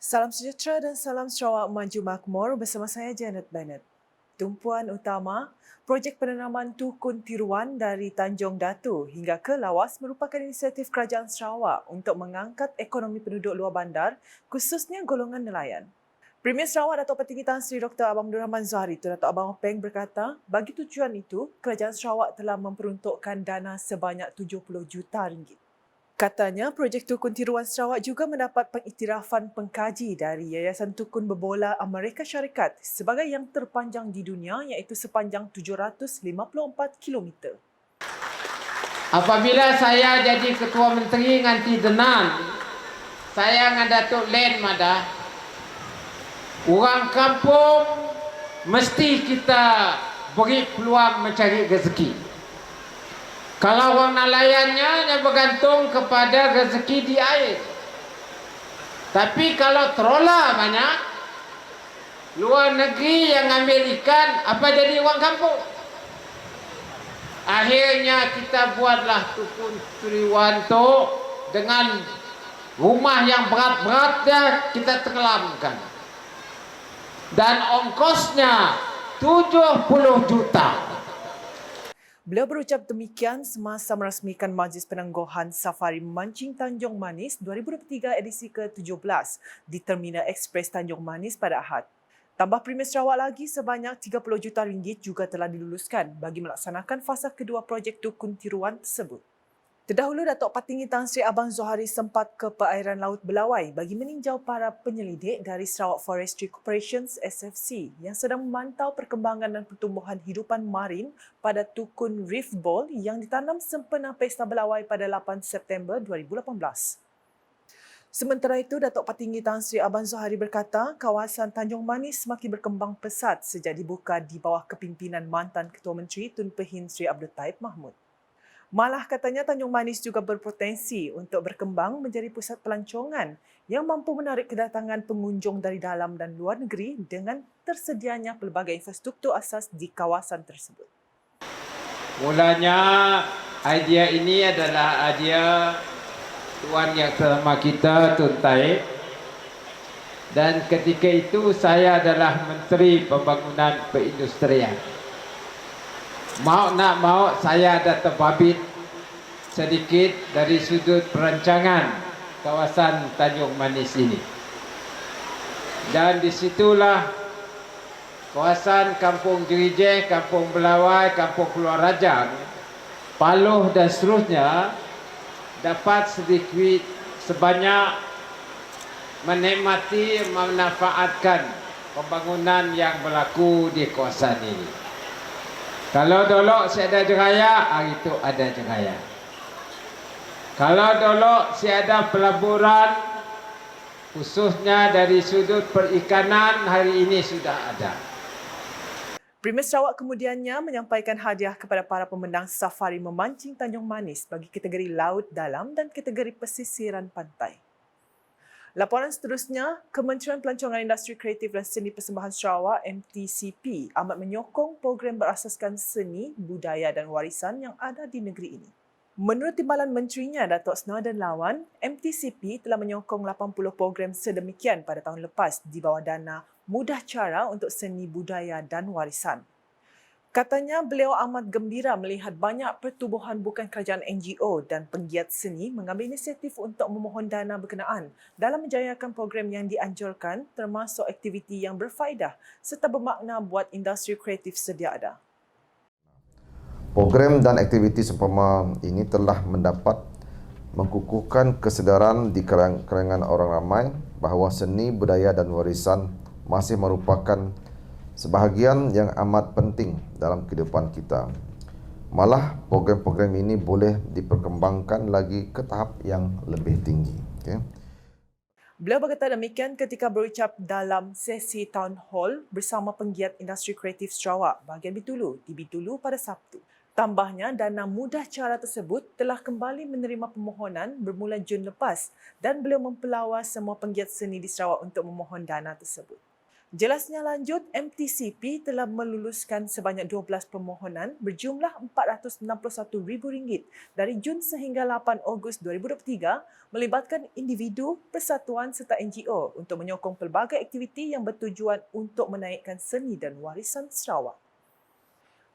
Salam sejahtera dan salam Sarawak Maju Makmur bersama saya Janet Bennett. Tumpuan utama, projek penanaman tukun tiruan dari Tanjung Datu hingga ke Lawas merupakan inisiatif Kerajaan Sarawak untuk mengangkat ekonomi penduduk luar bandar, khususnya golongan nelayan. Premier Sarawak Datuk Petinggi Tan Sri Dr. Abang Abdul Rahman Zahari Tun Datuk Abang Openg berkata, bagi tujuan itu, Kerajaan Sarawak telah memperuntukkan dana sebanyak 70 juta ringgit. Katanya, projek Tukun Tiruan Sarawak juga mendapat pengiktirafan pengkaji dari Yayasan Tukun Berbola Amerika Syarikat sebagai yang terpanjang di dunia iaitu sepanjang 754 kilometer. Apabila saya jadi Ketua Menteri nganti denan, saya dengan Datuk Len Madah, orang kampung mesti kita beri peluang mencari rezeki. Kalau orang nelayannya bergantung kepada rezeki di air. Tapi kalau trola banyak, luar negeri yang ambil ikan, apa jadi orang kampung? Akhirnya kita buatlah Tukun Tiruan tu dengan rumah yang berat-beratnya kita tenggelamkan. Dan ongkosnya 70 juta. Beliau berucap demikian semasa merasmikan Majlis Penangguhan Safari Memancing Tanjung Manis 2023 edisi ke-17 di Terminal Ekspres Tanjung Manis pada Ahad. Tambah Premier Sarawak lagi sebanyak 30 juta ringgit juga telah diluluskan bagi melaksanakan fasa kedua projek Tukun Tiruan tersebut. Terdahulu, Datuk Petinggi Tan Sri Abang Zohari sempat ke perairan Laut Belawai bagi meninjau para penyelidik dari Sarawak Forestry Corporation SFC yang sedang memantau perkembangan dan pertumbuhan hidupan marin pada Tukun Reef Bowl yang ditanam sempena Pesta Belawai pada 8 September 2018. Sementara itu, Datuk Petinggi Tan Sri Abang Zohari berkata kawasan Tanjung Manis semakin berkembang pesat sejak dibuka di bawah kepimpinan mantan Ketua Menteri Tun Pehin Sri Abdul Taib Mahmud. Malah katanya Tanjung Manis juga berpotensi untuk berkembang menjadi pusat pelancongan yang mampu menarik kedatangan pengunjung dari dalam dan luar negeri dengan tersedianya pelbagai infrastruktur asas di kawasan tersebut. Mulanya idea ini adalah idea Tuan Yang Terhormat kita Tun Taib. Dan ketika itu saya adalah Menteri Pembangunan Perindustrian. Mau nak mau saya ada terbabit sedikit dari sudut perancangan kawasan Tanjung Manis ini. Dan disitulah kawasan Kampung Jerijeh, Kampung Belawai, Kampung Keluar Rajang, Paloh dan seterusnya dapat sedikit sebanyak menikmati, memanfaatkan pembangunan yang berlaku di kawasan ini. Kalau dulu si ada jeraya, hari itu ada jeraya. Kalau dulu si ada pelaburan, khususnya dari sudut perikanan, hari ini sudah ada. Premier Sarawak kemudiannya menyampaikan hadiah kepada para pemenang safari memancing Tanjung Manis bagi kategori laut dalam dan kategori pesisiran pantai. Laporan seterusnya, Kementerian Pelancongan Industri Kreatif dan Seni Persembahan Sarawak MTCP amat menyokong program berasaskan seni, budaya dan warisan yang ada di negeri ini. Menurut Timbalan Menterinya Datuk Snadan Lawan, MTCP telah menyokong 80 program sedemikian pada tahun lepas di bawah dana Mudah Cara untuk Seni, Budaya dan Warisan. Katanya beliau amat gembira melihat banyak pertubuhan bukan kerajaan NGO dan penggiat seni mengambil inisiatif untuk memohon dana berkenaan dalam menjayakan program yang dianjurkan termasuk aktiviti yang berfaedah serta bermakna buat industri kreatif sedia ada. Program dan aktiviti seumpama ini telah mendapat mengukuhkan kesedaran di kalangan orang ramai bahawa seni, budaya dan warisan masih merupakan sebahagian yang amat penting dalam kehidupan kita. Malah program-program ini boleh diperkembangkan lagi ke tahap yang lebih tinggi. Beliau berkata demikian ketika berucap dalam sesi town hall bersama penggiat industri kreatif Sarawak bahagian Bitulu di Bitulu pada Sabtu. Tambahnya, dana Mudah Cara tersebut telah kembali menerima permohonan bermula Jun lepas dan beliau mempelawa semua penggiat seni di Sarawak untuk memohon dana tersebut. Jelasnya lanjut, MTCP telah meluluskan sebanyak 12 permohonan berjumlah RM461,000 dari Jun sehingga 8 Ogos 2023 melibatkan individu, persatuan serta NGO untuk menyokong pelbagai aktiviti yang bertujuan untuk menaikkan seni dan warisan Sarawak.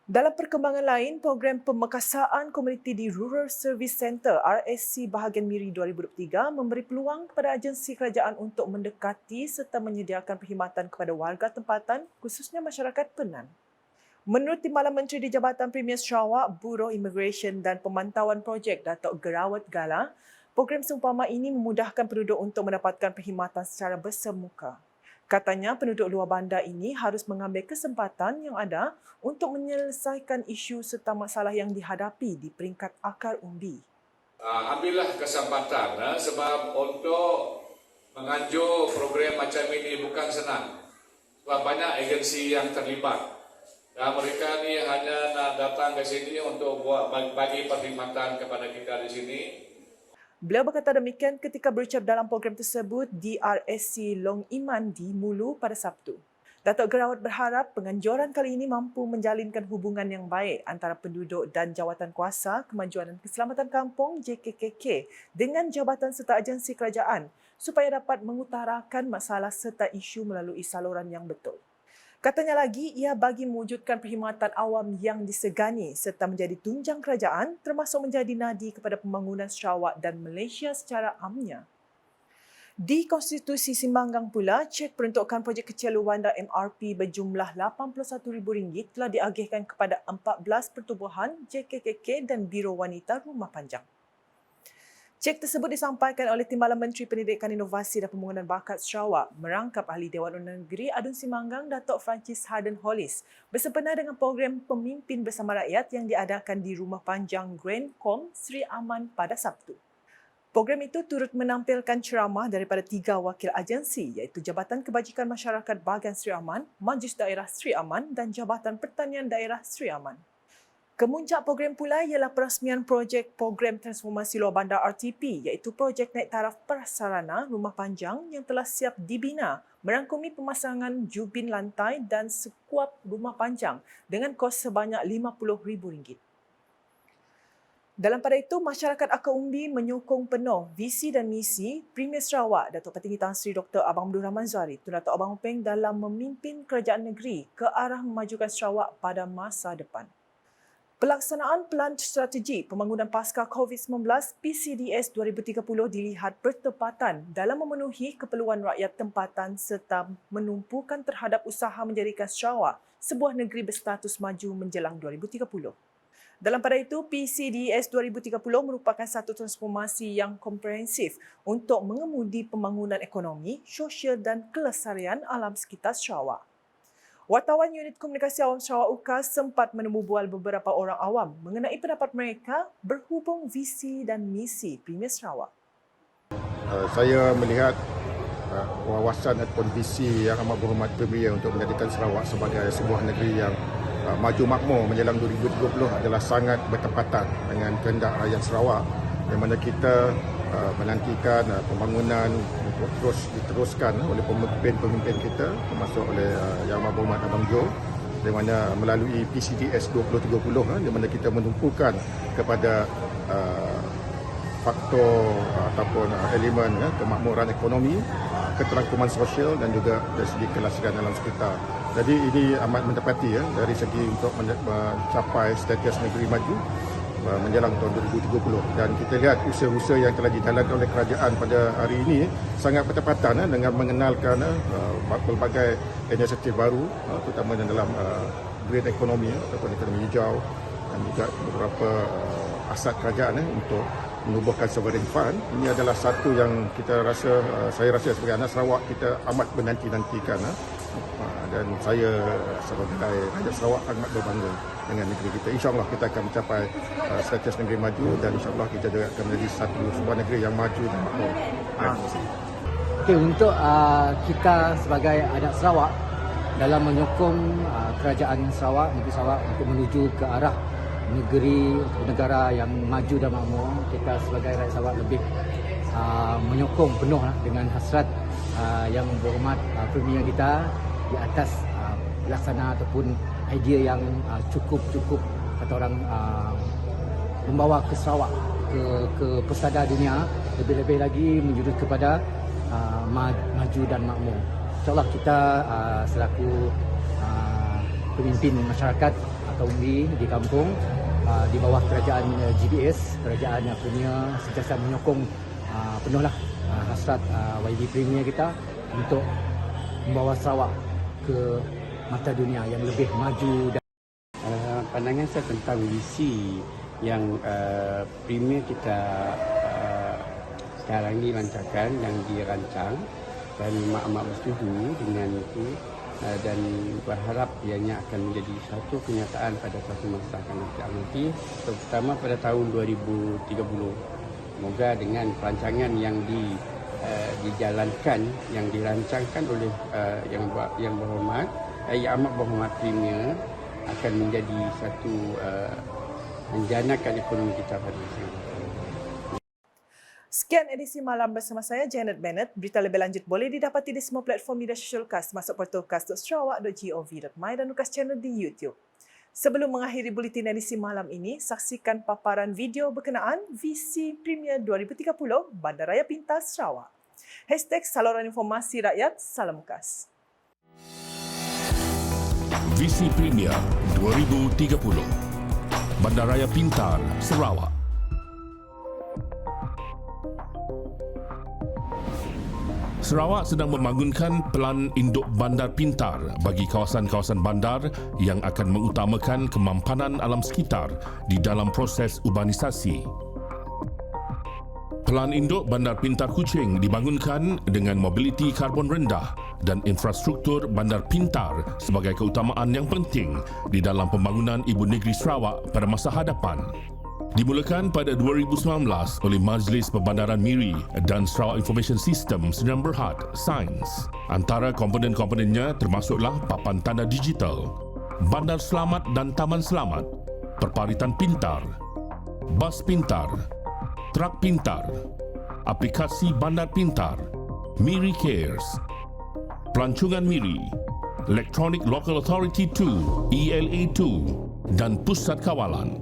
Dalam perkembangan lain, program pemekasaan komuniti di Rural Service Centre RSC bahagian Miri 2023 memberi peluang kepada agensi kerajaan untuk mendekati serta menyediakan perkhidmatan kepada warga tempatan, khususnya masyarakat Penan. Menurut Timbalan Menteri di Jabatan Premier Sarawak, Bureau Immigration dan Pemantauan Projek Datuk Gerawat Gala, program seumpama ini memudahkan penduduk untuk mendapatkan perkhidmatan secara bersemuka. Katanya penduduk luar bandar ini harus mengambil kesempatan yang ada untuk menyelesaikan isu serta masalah yang dihadapi di peringkat akar umbi. Ambillah kesempatan sebab untuk menganjur program macam ini bukan senang. Sebab banyak agensi yang terlibat. Dan mereka ni hanya nak datang ke sini untuk buat bagi perkhidmatan kepada kita di sini. Beliau berkata demikian ketika berucap dalam program tersebut di RSC Long Iman di Mulu pada Sabtu. Datuk Gerawat berharap penganjuran kali ini mampu menjalinkan hubungan yang baik antara penduduk dan Jawatan Kuasa Kemajuan dan Keselamatan Kampung JKKK dengan jabatan serta agensi kerajaan supaya dapat mengutarakan masalah serta isu melalui saluran yang betul. Katanya lagi, ia bagi mewujudkan perkhidmatan awam yang disegani serta menjadi tunjang kerajaan termasuk menjadi nadi kepada pembangunan Sarawak dan Malaysia secara amnya. Di Konstitusi Simbanggang pula, cek peruntukan projek kecil luar bandar MRP berjumlah RM81,000 telah diagihkan kepada 14 pertubuhan JKKK dan Biro Wanita Rumah Panjang. Cek tersebut disampaikan oleh Timbalan Menteri Pendidikan Inovasi dan Pembangunan Bakat Sarawak merangkap Ahli Dewan Undang Negeri Adun Simanggang Datuk Francis Harden Hollis bersempena dengan program Pemimpin Bersama Rakyat yang diadakan di Rumah Panjang Grand Com Sri Aman pada Sabtu. Program itu turut menampilkan ceramah daripada 3 wakil agensi iaitu Jabatan Kebajikan Masyarakat Bahagian Sri Aman, Majlis Daerah Sri Aman dan Jabatan Pertanian Daerah Sri Aman. Kemuncak program pula ialah perasmian projek Program Transformasi Luar Bandar RTP iaitu projek naik taraf prasarana rumah panjang yang telah siap dibina merangkumi pemasangan jubin lantai dan sekuap rumah panjang dengan kos sebanyak RM50,000. Dalam pada itu, masyarakat Akar Umbi menyokong penuh visi dan misi Premier Sarawak Datuk Petinggi Tan Sri Dr. Abang Abdul Rahman Zahari Tun Datuk Abang Openg dalam memimpin kerajaan negeri ke arah memajukan Sarawak pada masa depan. Pelaksanaan Pelan Strategi Pembangunan Pasca COVID-19 PCDS 2030 dilihat bertepatan dalam memenuhi keperluan rakyat tempatan serta menumpukan terhadap usaha menjadikan Sarawak sebuah negeri berstatus maju menjelang 2030. Dalam pada itu, PCDS 2030 merupakan satu transformasi yang komprehensif untuk mengemudi pembangunan ekonomi, sosial dan kelestarian alam sekitar Sarawak. Wartawan Unit Komunikasi Awam Sarawak UKAS sempat menemu bual beberapa orang awam mengenai pendapat mereka berhubung visi dan misi Premier Sarawak. Saya melihat wawasan ataupun visi yang amat berhormat Premier untuk menjadikan Sarawak sebagai sebuah negeri yang maju makmur menjelang 2030 adalah sangat bertepatan dengan kehendak rakyat Sarawak, yang mana kita menantikan pembangunan untuk terus diteruskan oleh pemimpin-pemimpin kita termasuk oleh Yang Amat Berhormat Abang Jo, di mana melalui PCDS 2030 di mana kita menumpukan kepada faktor ataupun elemen kemakmuran ekonomi, keterangkuman sosial dan juga dari segi kelestarian alam sekitar. Jadi ini amat mendapati dari segi untuk mencapai status negeri maju menjelang tahun 2030, dan kita lihat usaha-usaha yang telah dijalankan oleh kerajaan pada hari ini sangat bertepatan dengan mengenalkan pelbagai inisiatif baru terutama dalam green economy ataupun ekonomi hijau dan juga beberapa asas kerajaan untuk menubuhkan sovereign fund. Ini adalah satu yang kita rasa, saya rasa sebagai anak Sarawak kita amat menanti-nantikan, dan saya sebagai rakyat Sarawak amat berbangga dengan negeri kita. InsyaAllah kita akan mencapai status negeri maju dan insyaAllah kita juga akan menjadi sebuah negeri yang maju dan makmur. Okay, untuk kita sebagai anak Sarawak dalam menyokong kerajaan Sarawak, negeri Sarawak untuk menuju ke arah negeri negara yang maju dan makmur, kita sebagai rakyat Sarawak lebih menyokong penuh dengan hasrat yang berhormat Premier kita di atas pelaksana ataupun idea yang cukup kata orang membawa ke Sarawak ke pesada dunia, lebih-lebih lagi menjurus kepada maju dan makmur. InsyaAllah kita selaku pemimpin masyarakat atau undi di kampung di bawah kerajaan GBS, kerajaan yang punya sentiasa menyokong penuhlah hasrat YB Premier kita untuk membawa Sarawak ke mata dunia yang lebih maju. Pandangan saya tentang visi yang Premier kita sekarang ini lancarkan, yang dirancang, dan amat bersetuju dengan itu dan berharap ianya akan menjadi satu kenyataan pada satu masa akan nanti, terutama pada tahun 2030. Semoga dengan perancangan yang dijalankan, yang dirancangkan oleh yang berhormat, yang amat berhormat Premier, akan menjadi satu menjanakan ekonomi kita pada masa yang akan. Sekian edisi malam bersama saya, Janet Bennett. Berita lebih lanjut boleh didapati di semua platform media sosial KAS, masuk portal kas.sarawak.gov.my dan UKAS Channel di YouTube. Sebelum mengakhiri buletin edisi malam ini, saksikan paparan video berkenaan Visi Premier 2030 Bandaraya Pintar Sarawak. #Saluran Informasi Rakyat, Salam KAS. Visi Premier 2030 Bandaraya Pintar Sarawak. Sarawak sedang membangunkan pelan induk bandar pintar bagi kawasan-kawasan bandar yang akan mengutamakan kemampanan alam sekitar di dalam proses urbanisasi. Pelan induk bandar pintar Kuching dibangunkan dengan mobiliti karbon rendah dan infrastruktur bandar pintar sebagai keutamaan yang penting di dalam pembangunan Ibu Negeri Sarawak pada masa hadapan. Dimulakan pada 2019 oleh Majlis Perbandaran Miri dan Sarawak Information System Sdn Bhd, Sains. Antara komponen-komponennya termasuklah papan tanda digital, bandar selamat dan taman selamat, perparitan pintar, bas pintar, trak pintar, aplikasi bandar pintar, Miri Cares, pelancongan Miri, Electronic Local Authority 2, ELA2 dan pusat kawalan.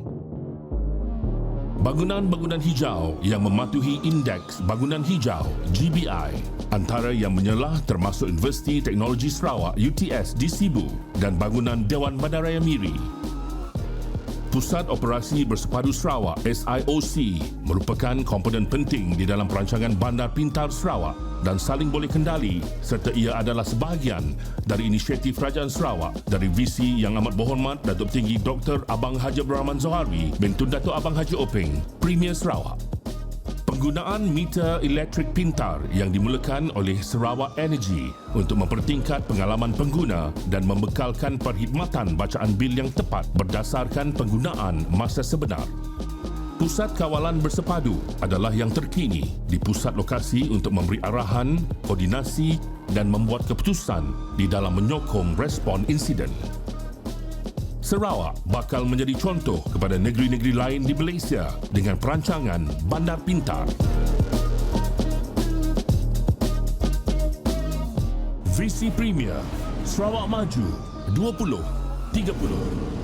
Bangunan-bangunan hijau yang mematuhi Indeks Bangunan Hijau GBI, antara yang menyelah termasuk Universiti Teknologi Sarawak UTS di Sibu dan bangunan Dewan Bandaraya Miri. Pusat Operasi Bersepadu Sarawak SIOC merupakan komponen penting di dalam perancangan Bandar Pintar Sarawak dan saling boleh kendali, serta ia adalah sebahagian dari inisiatif Kerajaan Sarawak dari visi yang amat berhormat Datuk Tinggi Dr. Abang Haji Abdul Rahman Zohari bintun Datuk Abang Haji Openg, Premier Sarawak. Penggunaan meter elektrik pintar yang dimulakan oleh Sarawak Energy untuk mempertingkat pengalaman pengguna dan membekalkan perkhidmatan bacaan bil yang tepat berdasarkan penggunaan masa sebenar. Pusat kawalan bersepadu adalah yang terkini di pusat lokasi untuk memberi arahan, koordinasi dan membuat keputusan di dalam menyokong respon insiden. Sarawak bakal menjadi contoh kepada negeri-negeri lain di Malaysia dengan perancangan Bandar Pintar. Visi Premier Sarawak Maju 2030.